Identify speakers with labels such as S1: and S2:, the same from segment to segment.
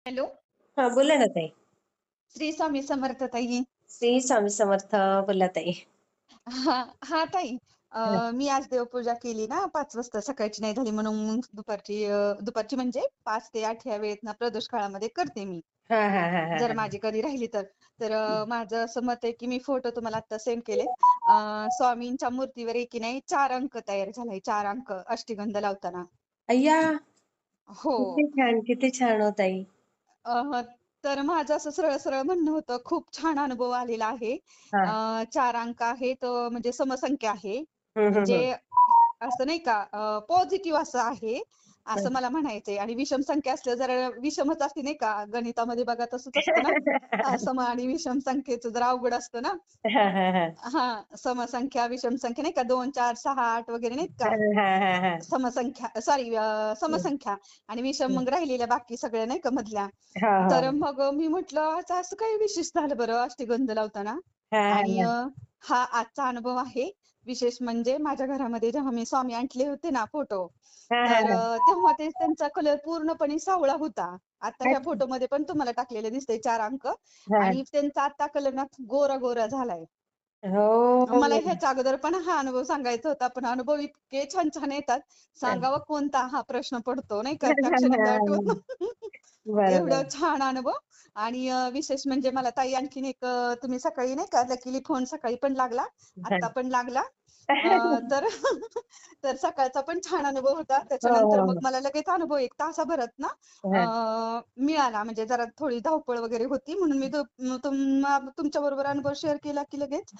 S1: Hello.
S2: हा, बोला ना ताई.
S1: श्री स्वामी समर्थ ताई.
S2: श्री स्वामी समर्थ. बोला ताई.
S1: हा हा ताई.
S2: हा
S1: मी आज देवपूजा केली ना 5 वाजता, सकाळची नाही झाली म्हणून मग दुपारची म्हणजे 5 ते 8 या वेळेत ना प्रदोष काळामध्ये करते मी.
S2: हा हा हा हा
S1: जर
S2: हा.
S1: माझी कधी राहिली तर तर माझं असं मत आहे की मी फोटो तुम्हाला आता सेंड केले. स्वामींच्या मूर्तीवर एक की नाही 4 अंक तयार झालाय, 4 अंक अष्टगंध लावताना.
S2: अय्या,
S1: हो.
S2: किती छान, किती छान हो ताई.
S1: अ, तर माझं असं सरळ सरळ म्हणणं होतं, खूप छान अनुभव आलेला आहे.
S2: हा.
S1: 4 अंक आहेत, म्हणजे समसंख्या आहे.
S2: हम्म.
S1: म्हणजे असं नाही का, पॉझिटिव्ह असं आहे, असं मला म्हणायचंय. आणि विषम संख्या असल्या जरा विषमच असते नाही का, गणितामध्ये बघा तसंच असतं ना. सम आणि विषम संख्येचं जरा अवघड असतं ना.
S2: हा हा हा
S1: समसंख्या विषम संख्या नाही का, 2 4 6 8 वगैरे नाहीत का.
S2: हा हा हा.
S1: समसंख्या सॉरी, समसंख्या. आणि विषम मग राहिलेल्या बाकी सगळ्या नाही का मधल्या.
S2: हा हा
S1: तर मग मी म्हटलं, आज असं काही विशेष झालं बरं अष्टगंध लावताना.
S2: हा
S1: आणि हा आजचा अनुभव आहे. विशेष म्हणजे माझ्या घरामध्ये जेव्हा मी स्वामी आणले होते ना फोटो,
S2: हा
S1: तर
S2: हा.
S1: तेव्हा त्यांचा कलर पूर्णपणे सावळा होता. आता ह्या
S2: अच्छा.
S1: फोटोमध्ये पण तुम्हाला टाकलेले दिसते 4 अंक.
S2: हा.
S1: आणि त्यांचा आता कलर ना गोरा गोरा झालाय. मला
S2: हो.
S1: ह्याच्या अगोदर पण हा अनुभव सांगायचा होता, पण अनुभव इतके छान छान येतात. सांगावा कोणता हा प्रश्न पडतो नाही का, त्या क्षणी आठवण. एवढं
S2: बरोबर.
S1: छान अनुभव. आणि विशेष म्हणजे मला ताई आणखीन एक, तुम्ही सकाळी नाही का लकीली फोन सकाळी पण लागला, आता पण लागला. तर तर सकाळचा पण छान अनुभव होता.
S2: हो
S1: त्याच्यानंतर मग
S2: हो.
S1: मला लगेच अनुभव 1 तासाभरात ना
S2: हा.
S1: मिळाला. म्हणजे जरा थोडी धावपळ वगैरे होती म्हणून मी तुमच्या बरोबर अनुभव शेअर केला की लगेच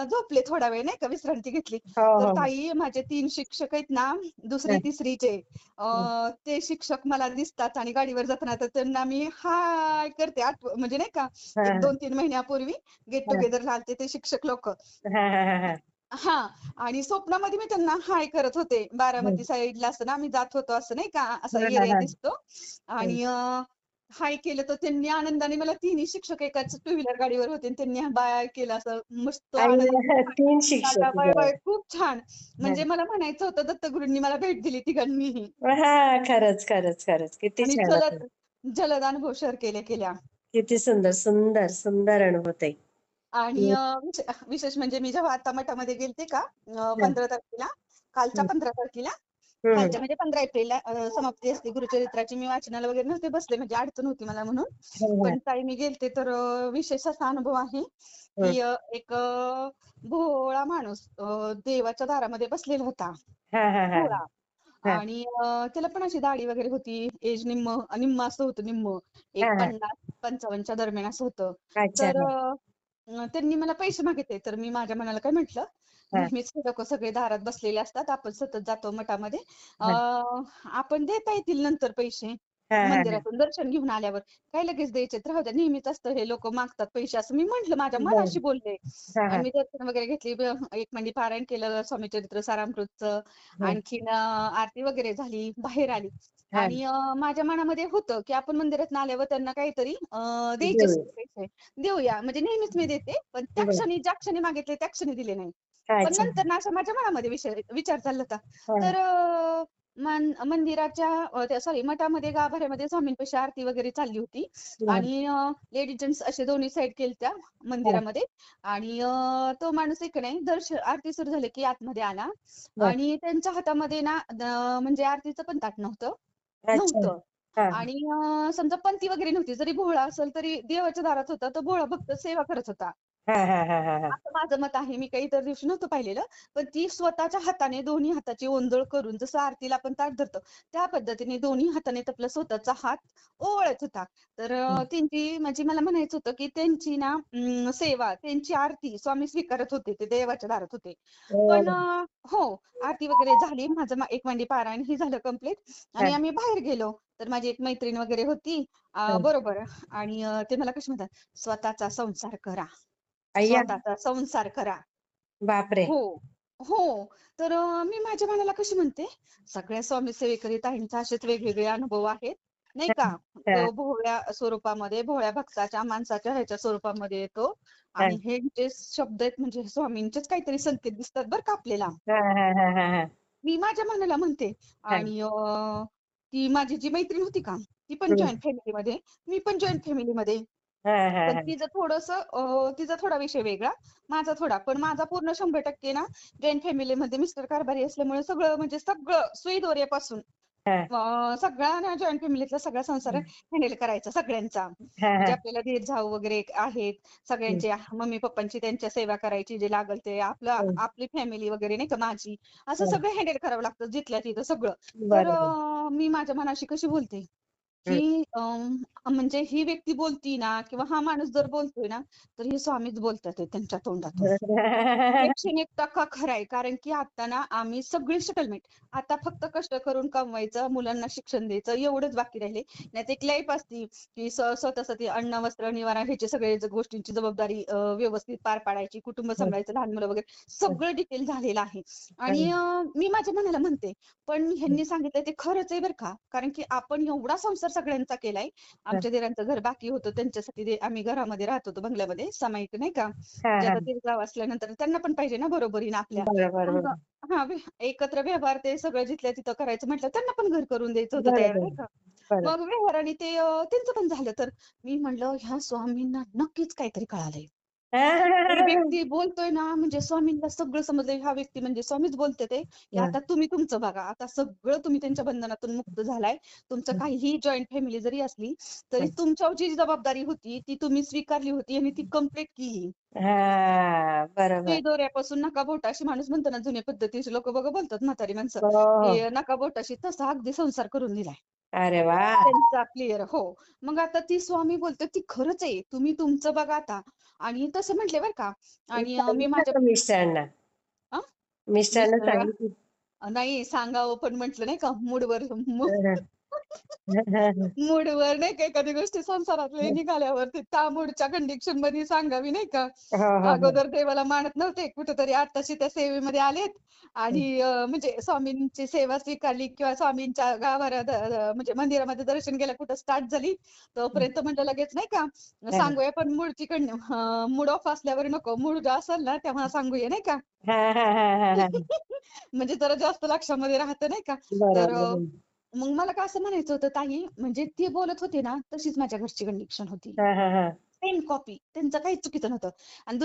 S1: झोपले थोडा वेळ नाही का, विश्रांती घेतली.
S2: हो
S1: तर
S2: हो.
S1: ताई माझे 3 शिक्षक आहेत ना, दुसरी तिसरीचे, ते शिक्षक मला दिसतात आणि गाडीवर जाताना तर त्यांना मी हाय करते. म्हणजे नाही का,
S2: हा
S1: एक 2-3 महिन्यापूर्वी गेट
S2: हा
S1: टुगेदर झालते ते शिक्षक लोक.
S2: हा हा हा.
S1: हा. आणि स्वप्नामध्ये मी त्यांना हाय करत होते. बारामती साईडला असं ना आम्ही जात होतो, असं नाही का, असा एरिया दिसतो. आणि हाय केलं तर त्यांनी आनंदाने, मला तिन्ही शिक्षक एकाच टू व्हीलर गाडीवर होते आणि त्यांनी बाय केलं, असं मस्त आनंद.
S2: आई, तीन
S1: टाटा
S2: शिक्षक
S1: बाय
S2: बरोबर.
S1: बाय, खूप छान.
S2: हा
S1: म्हणजे मला म्हणायचं होतं दत्तगुरूंनी मला भेट दिली तिघांनीही.
S2: हा, खरंच खरंच खरंच, किती
S1: आणि
S2: छान होतं.
S1: जलद अनुभव शेअर केल्या.
S2: किती सुंदर सुंदर सुंदर अनुभव ताई.
S1: आणि
S2: हम्म,
S1: विशेष म्हणजे मी जेव्हा आता मठामध्ये गेलते का,
S2: हम्म,
S1: 15 तारखेला, कालच्या 15 तारखेला,
S2: हम्म,
S1: कालच्या म्हणजे 15 एप्रिलला समाप्ती असते गुरुचरित्राची. मी वाचनाला वगैरे नव्हते बसले, म्हणजे अडचण होती मला म्हणून.
S2: हम्म,
S1: पण ताई मी गेलते तर विशेष असा अनुभव आहे
S2: हम्म.
S1: की एक भोळा माणूस देवाच्या दारामध्ये बसलेला होता.
S2: हा हा हा
S1: भोळा.
S2: हा
S1: आणि त्याला पण अशी दाढी वगैरे होती. एज निम्म निम्म असं होतं, निम्म
S2: हा
S1: एक
S2: हा.
S1: 50-55च्या दरम्यान असं होतं.
S2: अच्छा.
S1: तर
S2: हा
S1: त्यांनी मला पैसे मागितले, तर मी माझ्या मनाला काय म्हटलं,
S2: हा
S1: नेहमीच हे लोक सगळे दारात बसलेले असतात, आपण सतत जातो मठामध्ये,
S2: हा
S1: आपण देता येतील नंतर पैसे,
S2: हा हा हा
S1: मंदिरातून दर्शन घेऊन आल्यावर काय लगेच द्यायचे, राहू द्या, नेहमीच असतं, हे लोक मागतात पैसे, असं मी म्हंटल, माझ्या
S2: बर.
S1: मनाशी बोलले.
S2: हा
S1: आणि
S2: हा
S1: मी दर्शन वगैरे घेतली, एक मंडी पारायण केलं स्वामी चरित्र सारामृतचं.
S2: हा
S1: आणखीन आरती वगैरे झाली, बाहेर आली.
S2: हा.
S1: आणि माझ्या मनामध्ये होतं की आपण मंदिरात आल्यावर त्यांना काहीतरी द्यायचे
S2: देऊ.
S1: असते पैसे, देऊया, म्हणजे नेहमीच मी देते, पण त्या
S2: बर.
S1: क्षणी, ज्या क्षणी मागितले त्या क्षणी दिले नाही. पण
S2: अच्छा.
S1: नंतर ना असं माझ्या मनामध्ये विचार चालला होता.
S2: हा
S1: तर मंदिराच्या सॉरी मठामध्ये गाभाऱ्यामध्ये स्वामींपाशी आरती वगैरे चालली होती.
S2: हा
S1: आणि लेडीज जेंट्स असे दोन्ही साईड केलत्या
S2: हा.
S1: मंदिरामध्ये. आणि तो माणूस इकडे आरती सुरू झाली की आतमध्ये आला.
S2: बर.
S1: आणि त्यांच्या हातामध्ये ना म्हणजे आरतीचं पण ताट नव्हतं.
S2: अच्छा.
S1: नव्हतं.
S2: हा
S1: आणि समजा पंथी वगैरे नव्हती. जरी भोळा असेल तरी देवाच्या दारात होता, तो भोळा भक्त सेवा करत होता.
S2: हा हा हा हा हा.
S1: असं माझं मत आहे. मी काही इतर दिवशी नव्हतं पाहिलेलं. पण ती स्वतःच्या हाताने दोन्ही हाताची ओंजळ करून, जसं आरतीला आपण ताट धरतो त्या पद्धतीने दोन्ही हाताने आपला स्वतःचा हात ओवाळत होता. तर त्यांची म्हणजे मला म्हणायचं होतं की त्यांची ना सेवा, त्यांची आरती स्वामी स्वीकारत होते, ते देवाच्या दारात होते. पण
S2: हो.
S1: हो, आरती वगैरे झाली, माझं एक मांडी पारायण हे झालं कंप्लीट.
S2: हा
S1: आणि आम्ही बाहेर गेलो. तर माझी एक मैत्रीण वगैरे होती,
S2: हा.
S1: बरोबर. आणि ते मला कशी म्हणतात, स्वतःचा संसार करा,
S2: अय्या.
S1: स्वतःचा संसार करा.
S2: बापरे.
S1: हो, हो. तर मी माझ्या मनाला कशी म्हणते, सगळ्या स्वामी सेवेकरी ताईंचे असेच वेगवेगळे अनुभव आहेत, नाही
S2: हा
S1: का.
S2: हा
S1: तो भोळ्या स्वरूपामध्ये, भोळ्या भक्ताच्या माणसाच्या ह्याच्या स्वरूपामध्ये येतो.
S2: हा
S1: आणि हे जे शब्द आहेत म्हणजे स्वामींचेच काहीतरी संकेत दिसतात बरं का आपल्याला.
S2: हा हा हा हा
S1: मी माझ्या मनाला म्हणते.
S2: हा
S1: आणि ती माझी जी मैत्रीण होती का, ती पण जॉईंट फॅमिलीमध्ये, मी पण जॉईंट फॅमिलीमध्ये.
S2: हा हा
S1: पण
S2: हा
S1: तिचा थोडा विषय वेगळा, माझा थोडा. पण माझा पूर्ण 100% ना जॉईंट फॅमिलीमध्ये मिस्टर कारभारी असल्यामुळे सगळं म्हणजे सगळं सुईदोऱ्यापासून
S2: हा
S1: सगळा ना जॉईंट फॅमिलीतला सगळा संसार हँडल करायचा सगळ्यांचा.
S2: हा
S1: म्हणजे
S2: हा
S1: आपल्याला दीर जाऊ वगैरे आहेत, सगळ्यांची मम्मी पप्पांची त्यांच्या सेवा करायची, जे लागल ते आपली फॅमिली वगैरे नाही का माझी, असं सगळं हँडल करावं लागतं जिथल्या तिथं सगळं. तर
S2: बरोबर.
S1: मी माझ्या मनाशी कशी बोलते की म्हणजे ही व्यक्ती बोलती ना किंवा हा माणूस जर बोलतोय ना, तर हे स्वामीच बोलतात आहे त्यांच्या तोंडातून. 101% खरं आहे. कारण की आता ना आम्ही सगळी सेटलमेंट, आता फक्त कष्ट करून कमवायचं, मुलांना शिक्षण द्यायचं एवढंच बाकी राहिले. नाही एक लाईफ असती की स्वतःसाठी अन्न वस्त्र निवारा ह्याची सगळे गोष्टींची जबाबदारी व्यवस्थित पार पाडायची, कुटुंब सांभाळायचं, लहान मुलं वगैरे सगळं डिटेल झालेलं आहे. आणि मी माझ्या मनाला म्हणते, पण ह्यांनी सांगितलं ते खरंच आहे बरं का. कारण की आपण एवढा संसार सगळ्यांचा केलाय. आमच्या दिरांचं घर बाकी होतं, त्यांच्यासाठी आम्ही घरामध्ये राहत होतो, बंगल्यामध्ये सामायिक नाही का.
S2: हा
S1: म्हणजे
S2: हा
S1: आता दीर जावं असल्यानंतर त्यांना पण पाहिजे ना बरोबरीनं आपल्या.
S2: बरोबर
S1: मग
S2: बरोबर
S1: एकत्र व्यवहार ते सगळं जिथल्या तिथं करायचं म्हटलं, त्यांना पण घर करून द्यायचं होतं तयार
S2: बरोबर
S1: नाही का.
S2: बरोबर
S1: मग व्यवहाराने ते त्यांचं पण झालं. तर मी म्हणलं ह्या स्वामींना नक्कीच काहीतरी कळालंय. हे व्यक्ती बोलतोय ना म्हणजे स्वामींना सगळं समजलंय. हा व्यक्ती म्हणजे स्वामीच बोलते ते, की आता तुम्ही तुमचं बघा. आता सगळं तुम्ही त्यांच्या बंधनातून मुक्त झालाय. तुमचं काहीही जॉईंट फॅमिली जरी असली तरी तुमच्यावर जी जबाबदारी होती ती तुम्ही स्वीकारली होती आणि ती कंप्लीट केली.
S2: हा बरोबर.
S1: सुई दोऱ्यापासून नका बोटाशी, माणूस म्हणतो ना जुन्या पद्धतीचे लोक बघा बोलतात म्हातारी माणसं,
S2: हो
S1: की
S2: हो.
S1: नका बोटाशी, तसा अगदी संसार करून दिलाय
S2: अरे वा.
S1: त्यांचा क्लिअर. हो. मग आता ती स्वामी बोलते ती खरंच आहे, तुम्ही तुमचं बघा आता. आणि तसं म्हटले बरं का. आणि मी
S2: सांगितलं
S1: माझ्या
S2: का मिस्टरांना? मिस्टरांना
S1: मिस्टर
S2: सांगितलं?
S1: नाही सांगावं पण म्हटलं नाही का मूडवर
S2: हं.
S1: मूडवर नाही का एखादी गोष्टी संसारातले निघाल्यावर ते त्या मूडच्या कंडिशन मध्ये सांगावी नाही का.
S2: हो हो हो.
S1: अगोदर देवाला मानत नव्हते, कुठेतरी आताशी त्या सेवेमध्ये आलेत. आणि म्हणजे स्वामींची सेवा स्वीकारली किंवा स्वामींच्या गाभाऱ्यात म्हणजे मंदिरामध्ये दर्शन घ्यायला कुठं स्टार्ट झाली तोपर्यंत म्हणजे लगेच नाही का सांगूया. पण मूडची मूड ऑफ असल्यावर नको, मूड असेल ना तेव्हा सांगूया नाही का.
S2: हा हा हा हा हा.
S1: म्हणजे जरा जास्त लक्षामध्ये राहतं नाही का. तर
S2: बरोबर.
S1: मग मला का असं म्हणायचं होतं ताई, म्हणजे ती बोलत होती ना तशीच माझ्या घरची कंडिशन होती.
S2: हा हा हा.
S1: सेम कॉपी, त्यांचं काहीच चुकीचं नव्हतं. आणि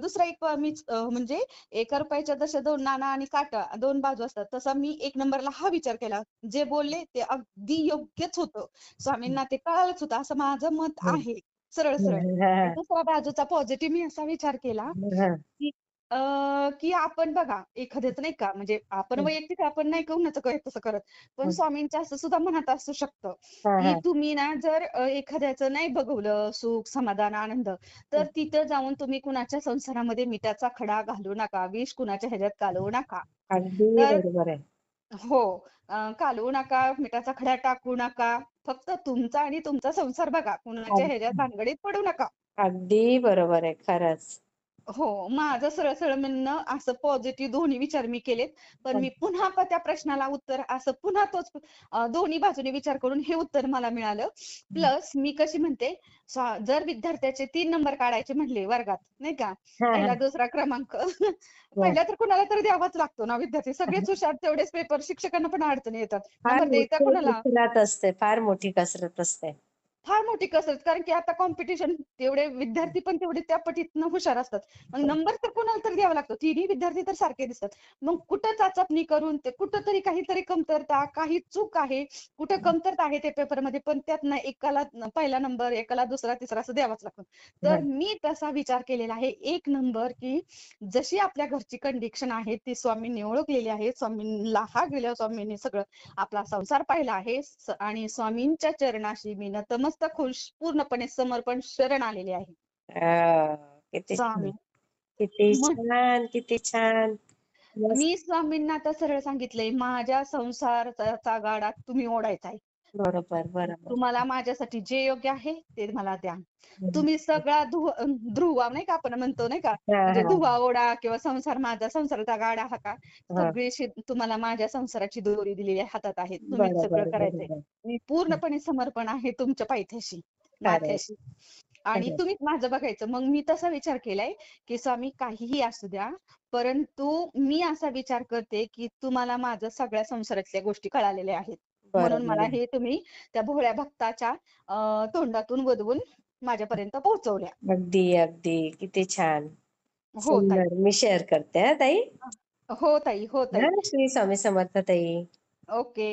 S1: दुसरा एक मी म्हणजे एका रुपयाच्या जशा दोन नाणं आणि काटा दोन बाजू असतात, तसा मी एक नंबरला हा विचार केला. जे बोलले ते अगदी योग्यच होतं. स्वामींना ते कळालंच होतं असं माझं मत आहे, सरळ सरळ. आणि दुसऱ्या बाजूचा पॉझिटिव्ह मी असा विचार केला की की आपण बघा एखाद्याचं नाही का, म्हणजे आपण वैयक्तिक आपण नाही कोणाचं तसं करत. पण स्वामींच्या असं सुद्धा मनात असू शकतं की तुम्ही ना जर एखाद्याचं नाही बघवलं सुख समाधान आनंद, तर तिथं जाऊन तुम्ही कुणाच्या संसारामध्ये मिठाचा खडा घालू नका, विष कुणाच्या ह्याच्यात घालवू नका.
S2: अगदी
S1: तर
S2: बरोबर आहे.
S1: हो, घालवू नका, मिठाचा खडा टाकू नका. फक्त तुमचा आणि तुमचा संसार बघा, कुणाच्या ह्याच्यात भानगडीत पडू नका.
S2: अगदी बरोबर आहे खरंच.
S1: हो, माझं सरळ सरळ म्हणणं असं पॉझिटिव्ह दोन्ही विचार मी केलेत. पण मी पुन्हा त्या प्रश्नाला उत्तर असं पुन्हा तोच दोन्ही बाजूने विचार करून हे उत्तर मला मिळालं. प्लस मी कशी म्हणते, जर विद्यार्थ्याचे 3 नंबर काढायचे म्हणले वर्गात नाही का,
S2: हा हा
S1: पहिला दुसरा क्रमांक
S2: हा.
S1: पहिला तर कुणाला तरी द्यावाच लागतो ना. विद्यार्थी सगळेच हुशार, तेवढेच पेपर शिक्षकांना पण अडचणी येतात.
S2: फार
S1: नंबर द्यायचा
S2: मोठी
S1: कुणाला?
S2: कसरत असते, फार मोठी कसरत असते.
S1: फार मोठी कसरत. कारण की आता कॉम्पिटिशन तेवढे विद्यार्थी पण तेवढे त्या पटीतनं हुशार असतात. मग नंबर तर कोणाला तरी द्यावा लागतो. तिन्ही विद्यार्थी तर सारखे दिसतात. मग कुठं चाचपणी करून ते कुठंतरी काहीतरी कमतरता, काही चूक आहे, कुठं कमतरता आहे त्या पेपरमध्ये, पण त्यातनं एकाला पहिला नंबर, एकाला दुसरा, तिसरा असं द्यावाच लागतो. तर मी तसा विचार केलेला आहे 1 नंबर, की जशी आपल्या घरची कंडिशन आहे ती स्वामींनी ओळखलेली आहे. स्वामींना हाक दिल्यावर स्वामींनी सगळं आपला संसार पाहिला आहे. आणि स्वामींच्या चरणाशी मी नतमस्तक होऊन पूर्णपणे समर्पण शरण आलेले आहे.
S2: किती छान,
S1: स्वामी
S2: किती
S1: मग
S2: छान, किती छान. मस्त.
S1: मी स्वामींना आता सरळ सांगितलंय, माझ्या संसाराचा गाडा तुम्ही ओढायचा आहे.
S2: बरोबर बरोबर.
S1: तुम्हाला माझ्यासाठी जे योग्य आहे ते मला द्या. तुम्ही सगळा धुवा नाही का आपण म्हणतो नाही का,
S2: हा
S1: म्हणजे
S2: हा
S1: धुवा ओढा किंवा संसार माझा संसाराचा गाडा हाका.
S2: हा.
S1: सगळी तुम्हाला माझ्या संसाराची दोरी दिलेली हातात आहे. तुम्हीच सगळं
S2: बरोबर
S1: करायचंय.
S2: बरोबर.
S1: मी पूर्णपणे समर्पण आहे तुमच्या पायथ्याशी,
S2: खरंय
S1: माथ्याशी. आणि
S2: खरंय.
S1: तुम्हीच माझं बघायचं. मग मी तसा विचार केलाय, की स्वामी काहीही असू द्या, परंतु मी असा विचार करते, की तुम्हाला माझं सगळ्या संसारातल्या गोष्टी कळालेल्या आहेत. म्हणून मला
S2: बरोबर.
S1: हे तुम्ही त्या भोळ्या भक्ताच्या तोंडातून वदवून माझ्यापर्यंत पोहोचवल्या.
S2: अगदी, अगदी. किती छान.
S1: हो ताई.
S2: सुंदर. मी शेअर करते हां ताई.
S1: हो ताई, हो ताई.
S2: हां, श्री स्वामी समर्थ ताई.
S1: ओके.